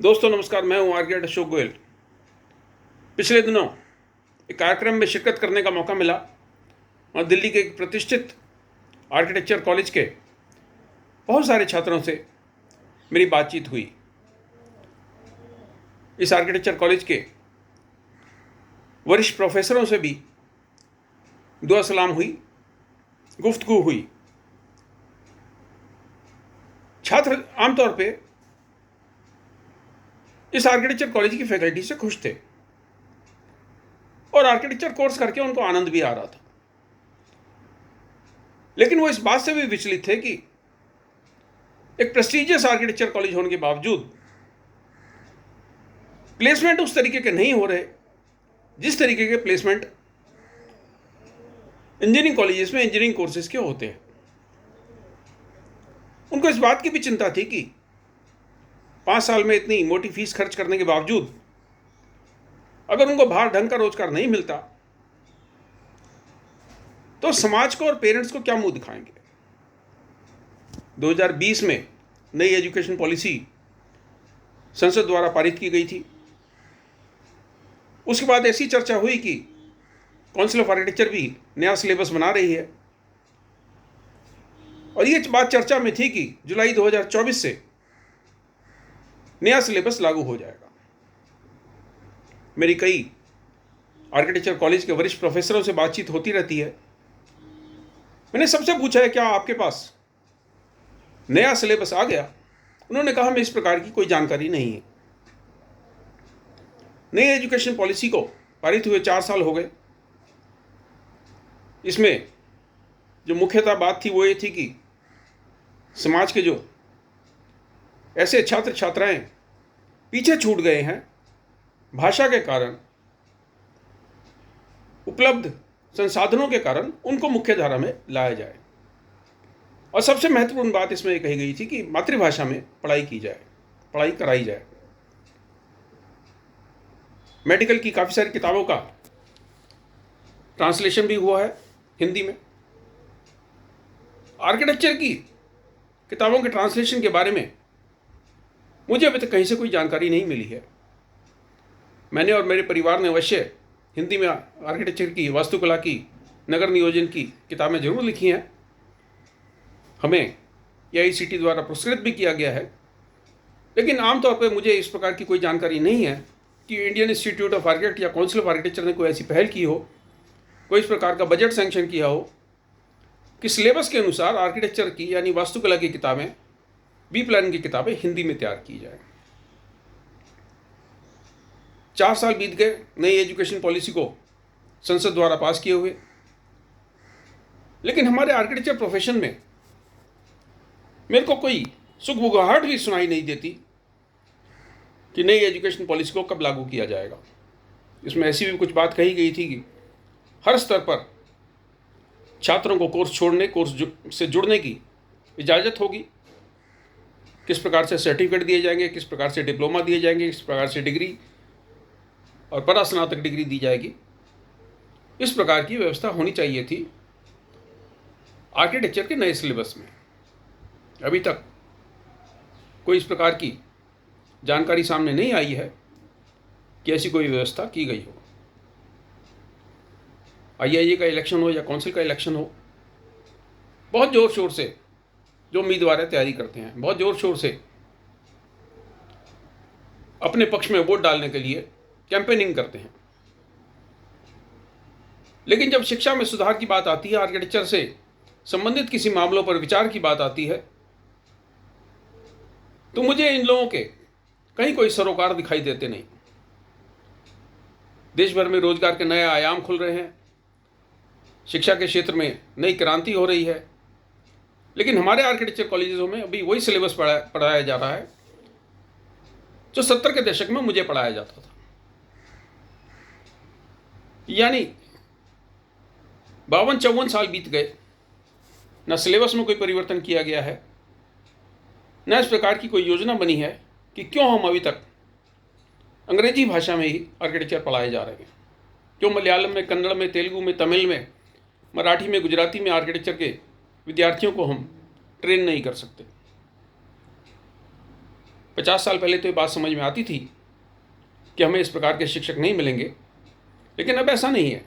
दोस्तों नमस्कार, मैं हूं आर्किटेक्ट अशोक गोयल। पिछले दिनों एक कार्यक्रम में शिरकत करने का मौका मिला और दिल्ली के एक प्रतिष्ठित आर्किटेक्चर कॉलेज के बहुत सारे छात्रों से मेरी बातचीत हुई। इस आर्किटेक्चर कॉलेज के वरिष्ठ प्रोफेसरों से भी दुआ सलाम हुई, गुफ्तगू हुई। छात्र आमतौर पे इस आर्किटेक्चर कॉलेज की फैकल्टी से खुश थे और आर्किटेक्चर कोर्स करके उनको आनंद भी आ रहा था, लेकिन वो इस बात से भी विचलित थे कि एक प्रेस्टीजियस आर्किटेक्चर कॉलेज होने के बावजूद प्लेसमेंट उस तरीके के नहीं हो रहे जिस तरीके के प्लेसमेंट इंजीनियरिंग कॉलेजेस में इंजीनियरिंग कोर्सेज के होते हैं। उनको इस बात की भी चिंता थी कि 5 साल में इतनी मोटी फीस खर्च करने के बावजूद अगर उनको बाहर ढंग का रोजगार नहीं मिलता तो समाज को और पेरेंट्स को क्या मुंह दिखाएंगे। 2020 में नई एजुकेशन पॉलिसी संसद द्वारा पारित की गई थी। उसके बाद ऐसी चर्चा हुई कि काउंसिल ऑफ आर्किटेक्चर भी नया सिलेबस बना रही है और ये बात चर्चा में थी कि जुलाई 2024 से नया सिलेबस लागू हो जाएगा। मेरी कई आर्किटेक्चर कॉलेज के वरिष्ठ प्रोफेसरों से बातचीत होती रहती है। मैंने सबसे पूछा है, क्या आपके पास नया सिलेबस आ गया? उन्होंने कहा, हमें इस प्रकार की कोई जानकारी नहीं है। नई एजुकेशन पॉलिसी को पारित हुए 4 साल हो गए। इसमें जो मुख्यतः बात थी वो ये थी कि समाज के जो ऐसे छात्र छात्राएं पीछे छूट गए हैं भाषा के कारण, उपलब्ध संसाधनों के कारण, उनको मुख्य धारा में लाया जाए। और सबसे महत्वपूर्ण बात इसमें ये कही गई थी कि मातृभाषा में पढ़ाई की जाए, पढ़ाई कराई जाए। मेडिकल की काफ़ी सारी किताबों का ट्रांसलेशन भी हुआ है हिंदी में। आर्किटेक्चर की किताबों के ट्रांसलेशन के बारे में मुझे अभी तक कहीं से कोई जानकारी नहीं मिली है। मैंने और मेरे परिवार ने अवश्य हिंदी में आर्किटेक्चर की, वास्तुकला की, नगर नियोजन की किताबें जरूर लिखी हैं। हमें AICTE द्वारा पुरस्कृत भी किया गया है, लेकिन आमतौर पर मुझे इस प्रकार की कोई जानकारी नहीं है कि इंडियन इंस्टीट्यूट ऑफ आर्किटेक्ट या काउंसिल ऑफ आर्किटेक्चर ने कोई ऐसी पहल की हो, कोई इस प्रकार का बजट सैंक्शन किया हो कि सिलेबस के अनुसार आर्किटेक्चर की यानी वास्तुकला की किताबें, बी प्लानिंग की किताबें हिंदी में तैयार की जाए। 4 साल बीत गए नई एजुकेशन पॉलिसी को संसद द्वारा पास किए हुए, लेकिन हमारे आर्किटेक्चर प्रोफेशन में मेरे को कोई सुगबुगाहट भी सुनाई नहीं देती कि नई एजुकेशन पॉलिसी को कब लागू किया जाएगा। इसमें ऐसी भी कुछ बात कही गई थी कि हर स्तर पर छात्रों को कोर्स छोड़ने, कोर्स से जुड़ने की इजाज़त होगी। किस प्रकार से सर्टिफिकेट दिए जाएंगे, किस प्रकार से डिप्लोमा दिए जाएंगे, किस प्रकार से डिग्री और परास्नातक डिग्री दी जाएगी, इस प्रकार की व्यवस्था होनी चाहिए थी आर्किटेक्चर के नए सिलेबस में। अभी तक कोई इस प्रकार की जानकारी सामने नहीं आई है कि ऐसी कोई व्यवस्था की गई हो। IIA का इलेक्शन हो या काउंसिल का इलेक्शन हो, बहुत ज़ोर शोर से जो उम्मीदवार तैयारी करते हैं, बहुत ज़ोर शोर से अपने पक्ष में वोट डालने के लिए कैंपेनिंग करते हैं, लेकिन जब शिक्षा में सुधार की बात आती है, आर्किटेक्चर से संबंधित किसी मामलों पर विचार की बात आती है, तो मुझे इन लोगों के कहीं कोई सरोकार दिखाई देते नहीं। देश भर में रोजगार के नए आयाम खुल रहे हैं, शिक्षा के क्षेत्र में नई क्रांति हो रही है, लेकिन हमारे आर्किटेक्चर कॉलेजों में अभी वही सिलेबस पढ़ाया जा रहा है जो 70 के दशक में मुझे पढ़ाया जाता था। यानी 52-54 साल बीत गए, न सिलेबस में कोई परिवर्तन किया गया है, न इस प्रकार की कोई योजना बनी है कि क्यों हम अभी तक अंग्रेजी भाषा में ही आर्किटेक्चर पढ़ाए जा रहे हैं। क्यों मलयालम में, कन्नड़ में, तेलुगु में, तमिल में, मराठी में, गुजराती में आर्किटेक्चर के विद्यार्थियों को हम ट्रेन नहीं कर सकते। 50 साल पहले तो ये बात समझ में आती थी कि हमें इस प्रकार के शिक्षक नहीं मिलेंगे, लेकिन अब ऐसा नहीं है।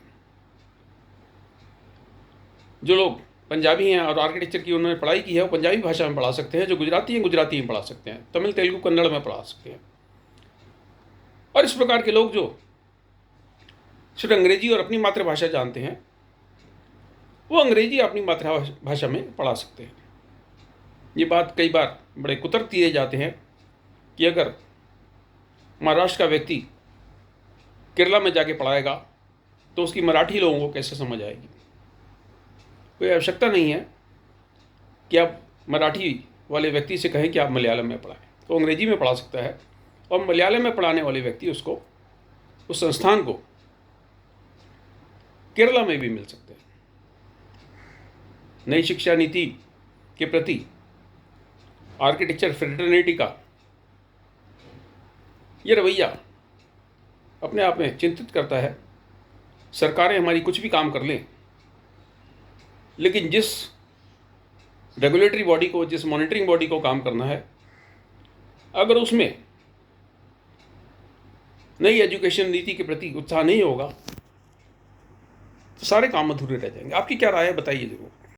जो लोग पंजाबी हैं और आर्किटेक्चर की उन्होंने पढ़ाई की है, वो पंजाबी भाषा में पढ़ा सकते हैं, जो गुजराती हैं गुजराती में पढ़ा सकते हैं, तमिल तेलुगु कन्नड़ में पढ़ा सकते हैं। और इस प्रकार के लोग जो सिर्फ अंग्रेजी और अपनी मातृभाषा जानते हैं, वो अंग्रेजी अपनी मातृभाषा में पढ़ा सकते हैं। ये बात कई बार बड़े कुतर्क दिए जाते हैं कि अगर महाराष्ट्र का व्यक्ति केरला में जाके पढ़ाएगा तो उसकी मराठी लोगों को कैसे समझ आएगी। कोई आवश्यकता नहीं है कि आप मराठी वाले व्यक्ति से कहें कि आप मलयालम में पढ़ाएं, तो अंग्रेजी में पढ़ा सकता है, और मलयालम में पढ़ाने वाले व्यक्ति उसको, उस संस्थान को केरला में भी मिल सकते हैं। नई शिक्षा नीति के प्रति आर्किटेक्चर फ्रेटर्निटी का ये रवैया अपने आप में चिंतित करता है। सरकारें हमारी कुछ भी काम कर लें, लेकिन जिस रेगुलेटरी बॉडी को, जिस मॉनिटरिंग बॉडी को काम करना है, अगर उसमें नई एजुकेशन नीति के प्रति उत्साह नहीं होगा तो सारे काम अधूरे रह जाएंगे। आपकी क्या राय है, बताइए जरूर।